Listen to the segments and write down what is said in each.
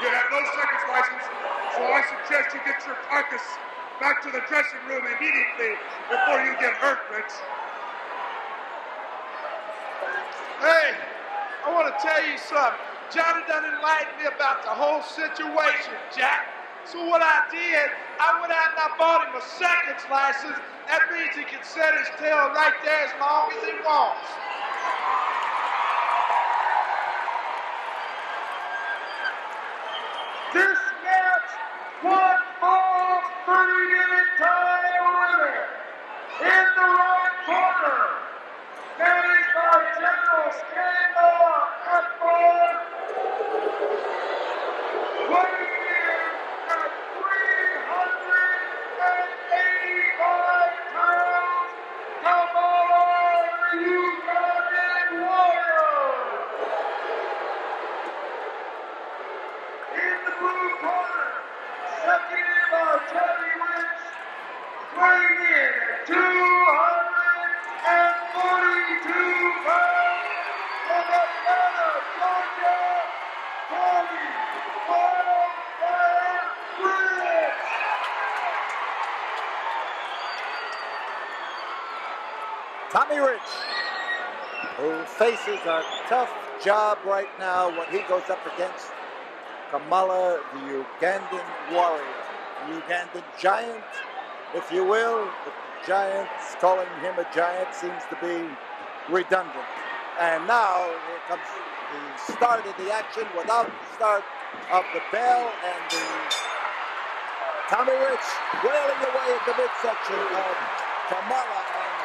You have no seconds license, so I suggest you get your carcass back to the dressing room immediately before you get hurt, Rich. Hey, I want to tell you something. Johnny done enlightened me about the whole situation, Jack. So what I did, I went out and I bought him a seconds license. That means he can set his tail right there as long as he wants. This match, one ball, 30-minute time limit. In the right corner, managed by General Kamala Akbar, weighing in at 385 pounds, Kamala, the Ugandan warrior. In the blue corner, second in by Johnny Rich, weighing in at 242 pounds, from Atlanta, Georgia, Tommy Wildfire Rich. Tommy Rich, who faces a tough job right now when he goes up against Kamala, the Ugandan warrior, the Ugandan giant, if you will. The giants, calling him a giant seems to be redundant. And now here comes the start of the action without the start of the bell, and the Tommy Rich wailing away at the midsection of Kamala and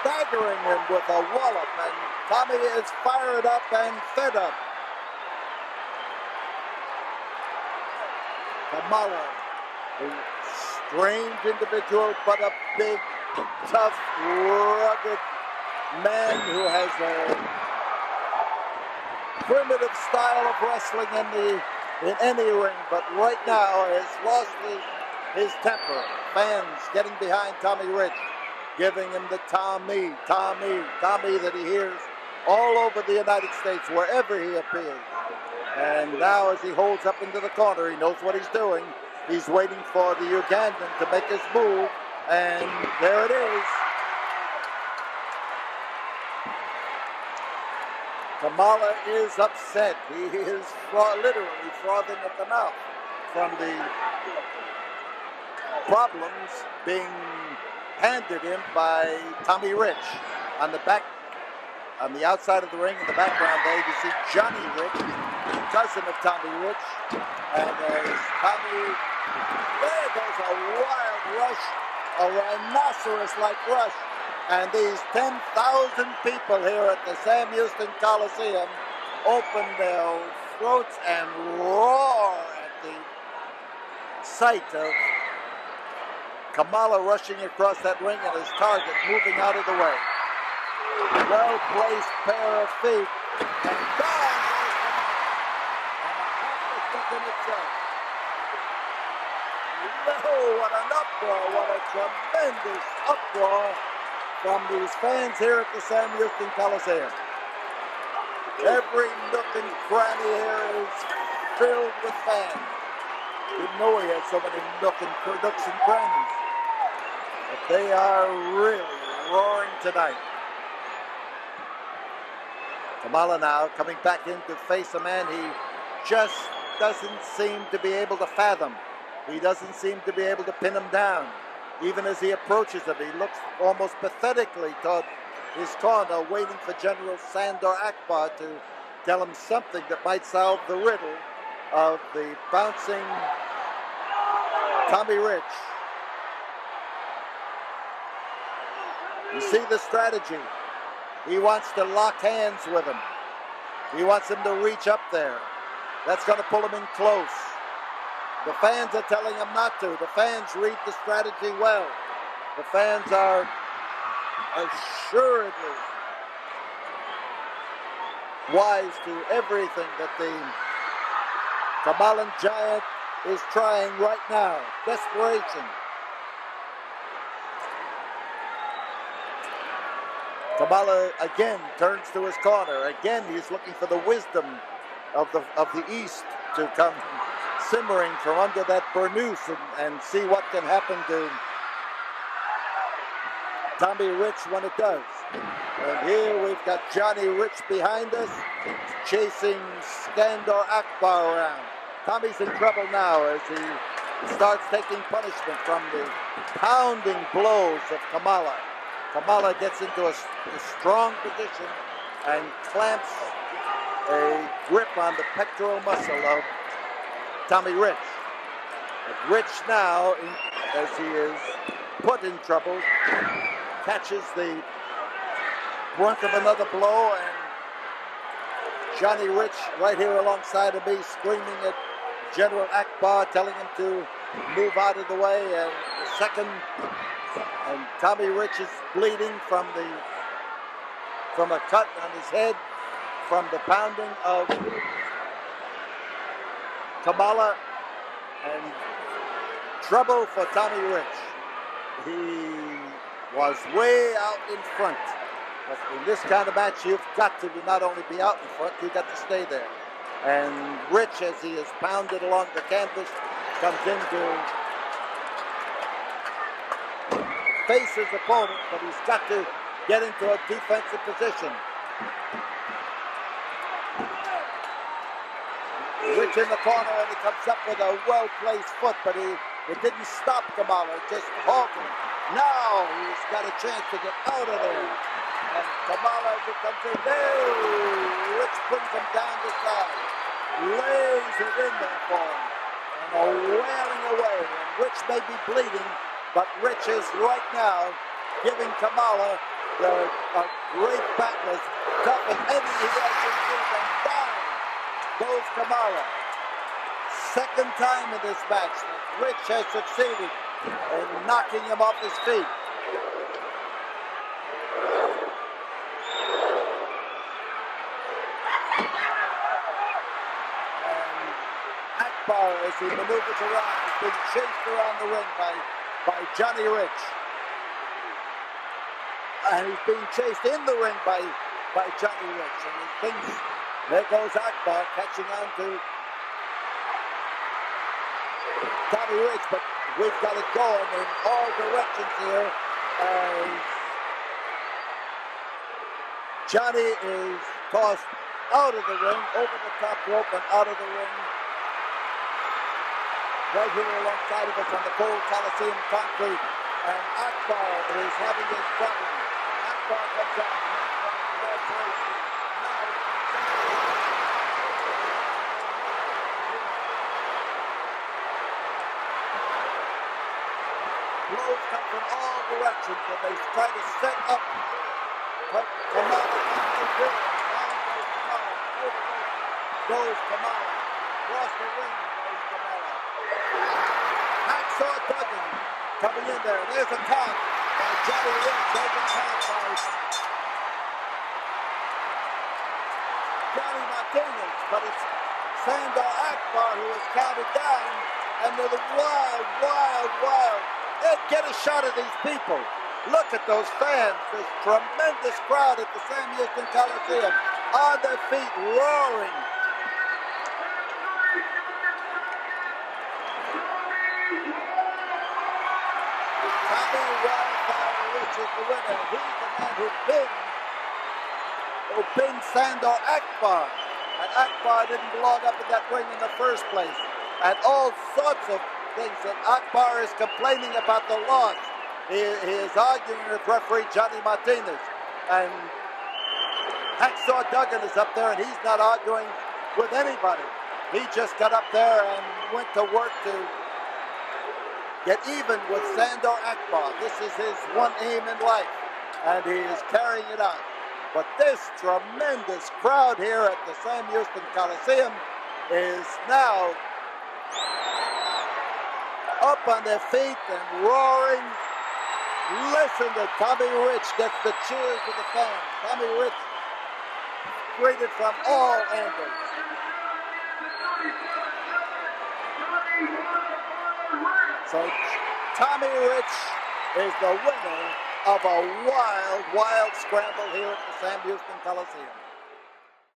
staggering him with a wallop, and Tommy is fired up and fed up. Kamala, a strange individual, but a big, tough, rugged man who has a primitive style of wrestling in any ring, but right now has lost his temper. Fans getting behind Tommy Rich, giving him the Tommy that he hears all over the United States, wherever he appears. And now as he holds up into the corner, he knows what he's doing. He's waiting for the Ugandan to make his move, and there it is. Kamala is upset. He is literally frothing at the mouth from the problems being handed him by Tommy Rich. On the outside of the ring in the background there, you see Johnny Rich, cousin of Tommy Rich. And as Tommy, there goes a wild rush, a rhinoceros-like rush. And these 10,000 people here at the Sam Houston Coliseum open their throats and roar at the sight of Kamala rushing across that ring and his target moving out of the way. Well-placed pair of feet, and down goes Kamala. And a accomplishment in itself. Oh, what an uproar, what a tremendous uproar from these fans here at the Sam Houston Coliseum. Every nook and cranny here is filled with fans. Didn't know he had so many nooks and crannies. But they are really roaring tonight. Kamala now coming back in to face a man he just doesn't seem to be able to fathom. He doesn't seem to be able to pin him down. Even as he approaches him, he looks almost pathetically toward his corner, waiting for General Sandor Akbar to tell him something that might solve the riddle of the bouncing Tommy Rich. You see the strategy. He wants to lock hands with him. He wants him to reach up there. That's going to pull him in close. The fans are telling him not to. The fans read the strategy well. The fans are assuredly wise to everything that the Kamalan giant is trying right now. Desperation. Kamala again turns to his corner. Again, he's looking for the wisdom of the East to come simmering from under that burnous and see what can happen to Tommy Rich when it does. And here we've got Johnny Rich behind us, chasing Sandor Akbar around. Tommy's in trouble now as he starts taking punishment from the pounding blows of Kamala. Kamala gets into a strong position and clamps a grip on the pectoral muscle of Tommy Rich. But Rich now, as he is put in trouble, catches the brunt of another blow, and Johnny Rich right here alongside of me screaming at General Akbar, telling him to move out of the way, and the second, and Tommy Rich is bleeding from a cut on his head from the pounding of Kamala, and trouble for Tommy Rich. He was way out in front. But in this kind of match, you've got to not only be out in front, you've got to stay there. And Rich, as he is pounded along the canvas, comes in to face his opponent, but he's got to get into a defensive position. Rich in the corner, and he comes up with a well-placed foot, but it didn't stop Kamala, it just halted him. Now he's got a chance to get out of there. And Kamala, as he comes in there, Rich brings him down the side, lays it in there for him, and a wailing away. And Rich may be bleeding, but Rich is right now giving Kamala a great battle, as tough as any he has been through, and down goes Kamala. Second time in this match that Rich has succeeded in knocking him off his feet. And Akbar, as he maneuvers around, is being chased around the ring by Johnny Rich. And he's being chased in the ring by Johnny Rich. And he thinks, there goes Akbar catching on to Tommy Rich, but we've got it going in all directions here as Johnny is tossed out of the ring, over the top rope and out of the ring. Right here alongside of us on the cold Coliseum concrete, and Akbar is having his problem. Akbar comes up. Blows come from all directions, and they try to set up Kamala. Goes Kamala. Across the ring goes Kamala. Hacksaw Duggan coming in there. There's a taunt by Johnny Rich. There's a taunt by Johnny Martinez, but it's Sandor Akbar who is counted down, and they're the wild. Get a shot of these people. Look at those fans. This tremendous crowd at the Sam Houston Coliseum, on their feet, roaring. Tommy Wildfire Rich is the winner. He's the man who pinned Sandor Akbar. And Akbar didn't belong up in that ring in the first place. And all sorts of things that Akbar is complaining about the loss. He is arguing with referee Johnny Martinez. And Hacksaw Duggan is up there, and he's not arguing with anybody. He just got up there and went to work to get even with Sandor Akbar. This is his one aim in life, and he is carrying it out. But this tremendous crowd here at the Sam Houston Coliseum is now up on their feet and roaring. Listen to Tommy Rich gets the cheers of the fans. Tommy Rich greeted from all angles. So Tommy Rich is the winner of a wild scramble here at the Sam Houston Coliseum.